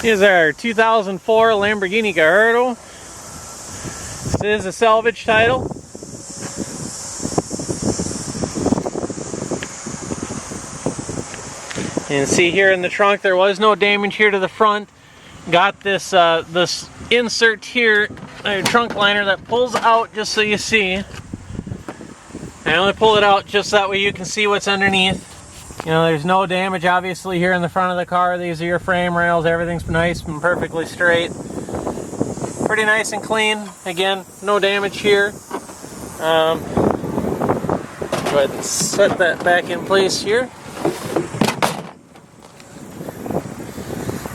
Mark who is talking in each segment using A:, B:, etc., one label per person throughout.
A: Here's our 2004 Lamborghini Gallardo. This is a salvage title. You can see here in the trunk there was no damage here to the front. Got this this insert here, a trunk liner that pulls out just so you see. I only pull it out just that way you can see what's underneath. You know, there's no damage obviously here in the front of the car. These are your frame rails. Everything's nice and perfectly straight. Pretty nice and clean. Again, no damage here. Go ahead and set that back in place here.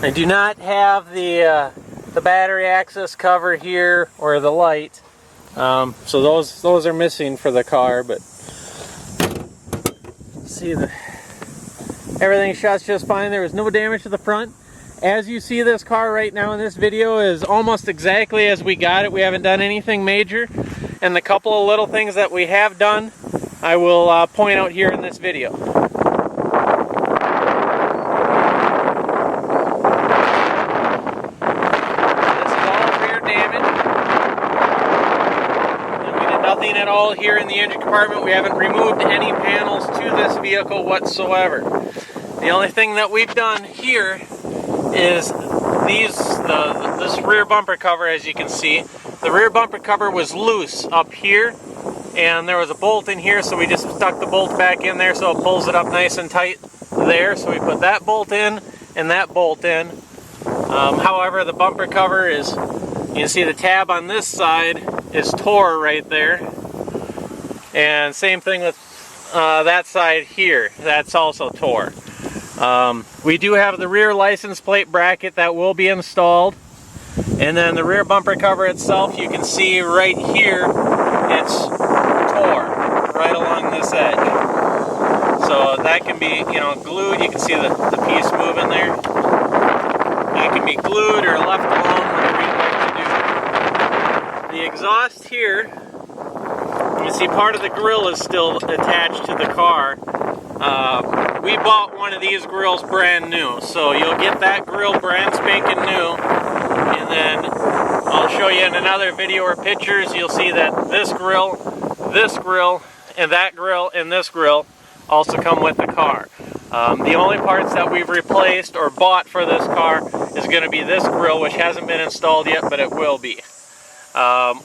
A: I do not have the battery access cover here or the light. So those are missing for the car, but see everything shots just fine. There was no damage to the front. As you see, this car right now in this video is almost exactly as we got it. We haven't done anything major, and the couple of little things that we have done I will point out here in this video. This is all rear damage, and we did nothing at all here in the engine compartment. We haven't removed any panels to this vehicle whatsoever. The only thing that we've done here is this rear bumper cover. As you can see, the rear bumper cover was loose up here, and there was a bolt in here, so we just stuck the bolt back in there so it pulls it up nice and tight there. So we put that bolt in and that bolt in. However, the bumper cover is, you can see the tab on this side is tore right there, and same thing with that side here, that's also tore. We do have the rear license plate bracket that will be installed, and then the rear bumper cover itself, you can see right here, it's tore right along this edge. So that can be, you know, glued. You can see the piece moving there. It can be glued or left alone, whatever you'd like to do. The exhaust here, you can see part of the grill is still attached to the car. We bought one of these grills brand new, so you'll get that grill brand spanking new, and then I'll show you in another video or pictures. You'll see that this grill, and that grill, and this grill also come with the car. The only parts that we've replaced or bought for this car is going to be this grill, which hasn't been installed yet, but it will be.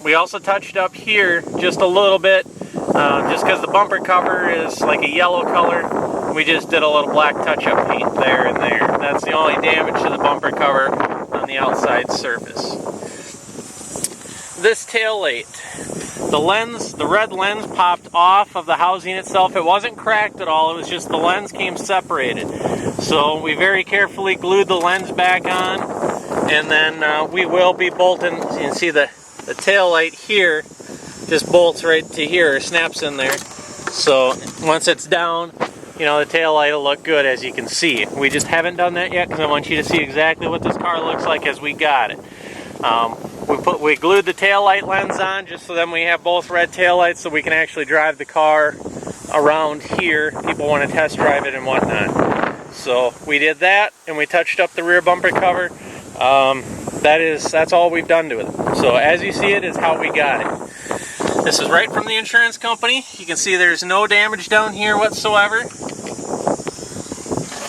A: We also touched up here just a little bit, just because the bumper cover is like a yellow color. We just did a little black touch-up paint there and there. That's the only damage to the bumper cover on the outside surface. This taillight, the red lens popped off of the housing itself. It wasn't cracked at all, it was just the lens came separated. So we very carefully glued the lens back on, and then we will be bolting. So you can see the taillight here just bolts right to here, or snaps in there. So once it's down, you know, the tail light will look good, as you can see. We just haven't done that yet because I want you to see exactly what this car looks like as we got it. We glued the tail light lens on just so then we have both red tail lights, so we can actually drive the car around here. People want to test drive it and whatnot. So we did that, and we touched up the rear bumper cover. That's all we've done to it. So as you see it is how we got it. This is right from the insurance company. You can see there's no damage down here whatsoever.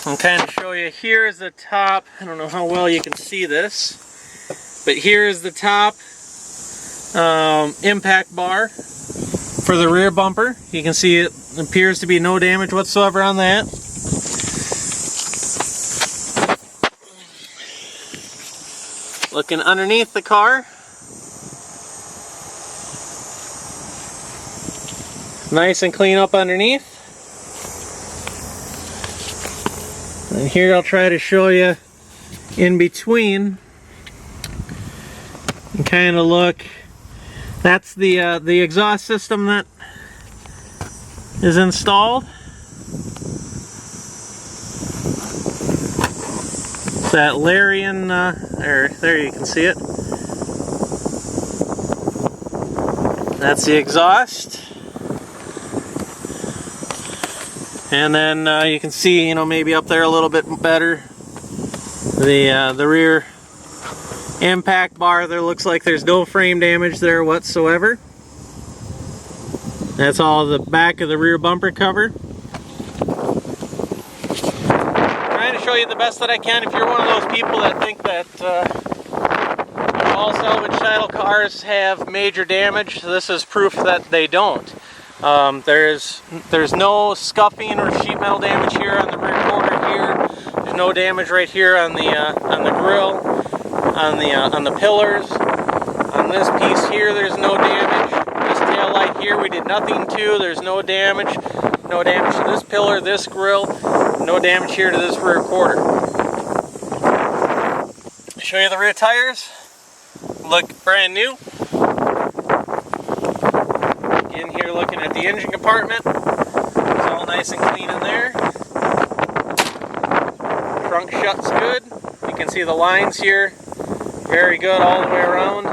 A: I'll kind of show you. Here is the top. I don't know how well you can see this, but here is the top impact bar for the rear bumper. You can see it appears to be no damage whatsoever on that. Looking underneath the car, nice and clean up underneath. And here I'll try to show you in between and kind of look. That's the exhaust system that is installed. That Larian, there you can see it. That's the exhaust. And then you can see, you know, maybe up there a little bit better. The rear impact bar there looks like there's no frame damage there whatsoever. That's all the back of the rear bumper cover. Trying to show you the best that I can. If you're one of those people that think that all salvage title cars have major damage, this is proof that they don't. There's no scuffing or sheet metal damage here on the rear quarter here. There's no damage right here on the grill, on the pillars. On this piece here, there's no damage. This tail light here, we did nothing to. There's no damage. No damage to this pillar, this grill. No damage here to this rear quarter. Show you the rear tires. Look brand new. In here looking at the engine compartment. It's all nice and clean in there. Trunk shuts good. You can see the lines here. Very good all the way around.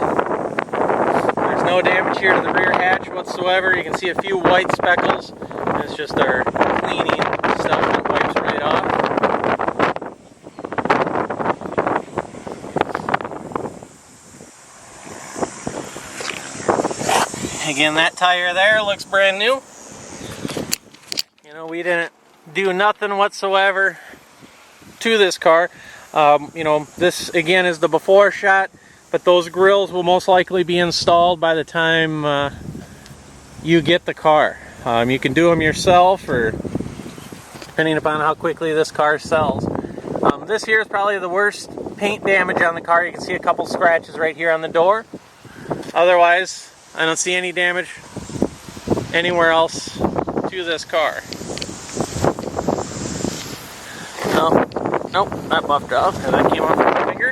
A: There's no damage here to the rear hatch whatsoever. You can see a few white speckles. It's just our cleaning stuff that wipes right off. Again, that tire there looks brand new. You know, we didn't do nothing whatsoever to this car. You know, this again is the before shot, but those grills will most likely be installed by the time you get the car. You can do them yourself, or depending upon how quickly this car sells. This here is probably the worst paint damage on the car. You can see a couple scratches right here on the door. Otherwise, I don't see any damage anywhere else to this car. Nope, that buffed off, and that came off my finger.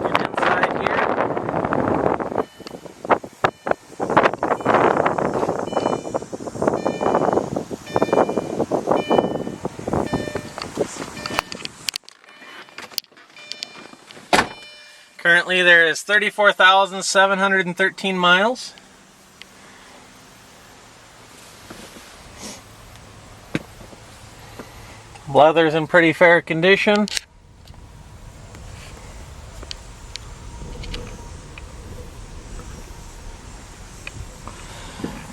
A: Get inside here. Currently there is 34,713 miles. Leather's in pretty fair condition.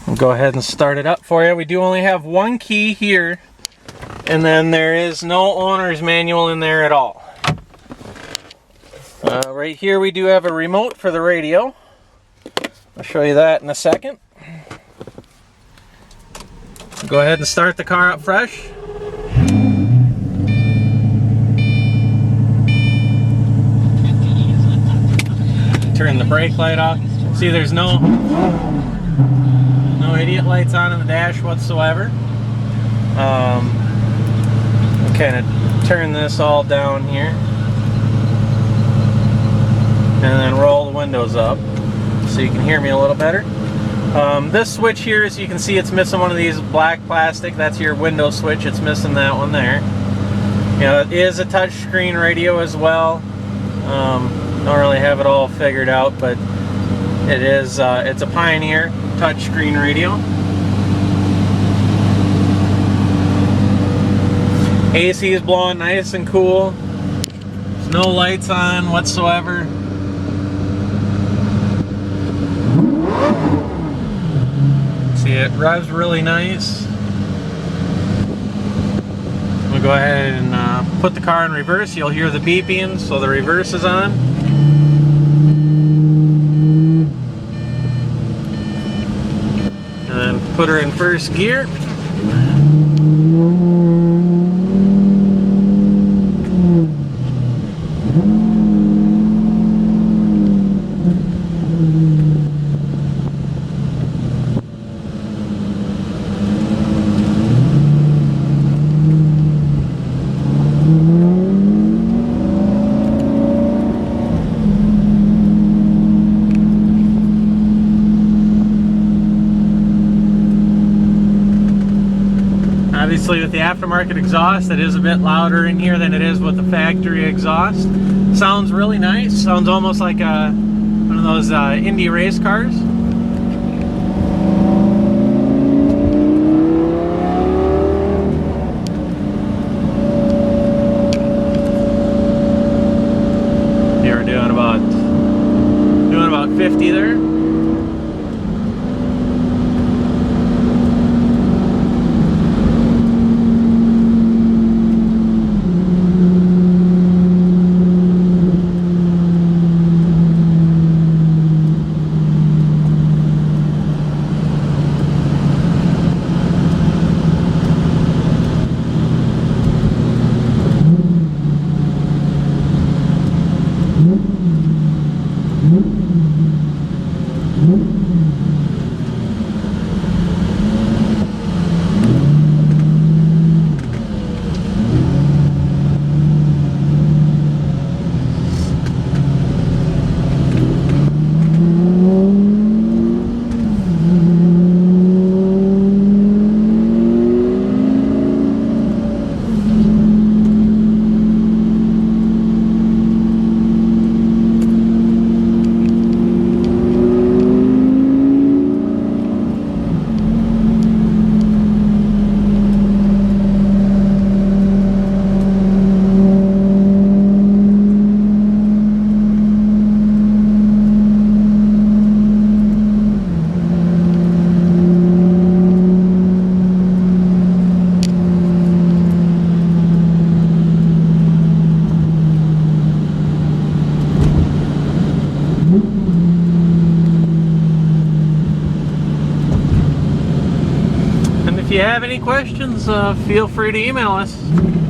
A: I'll go ahead and start it up for you. We do only have one key here, and then there is no owner's manual in there at all. Right here we do have a remote for the radio. I'll show you that in a second. Go ahead and start the car up fresh. Turn the brake light off. See, there's no idiot lights on in the dash whatsoever. I'll kind of turn this all down here. And then roll the windows up so you can hear me a little better. This switch here, as you can see, it's missing one of these black plastic. That's your window switch. It's missing that one there. You know, it is a touchscreen radio as well. Don't really have it all figured out, but it is. It's a Pioneer touchscreen radio. AC is blowing nice and cool. There's no lights on whatsoever. See, it revs really nice. I'm gonna go ahead and put the car in reverse. You'll hear the beeping, so the reverse is on. And then put her in first gear. Obviously with the aftermarket exhaust, it is a bit louder in here than it is with the factory exhaust. Sounds really nice. Sounds almost like one of those Indy race cars. if you have any questions, feel free to email us.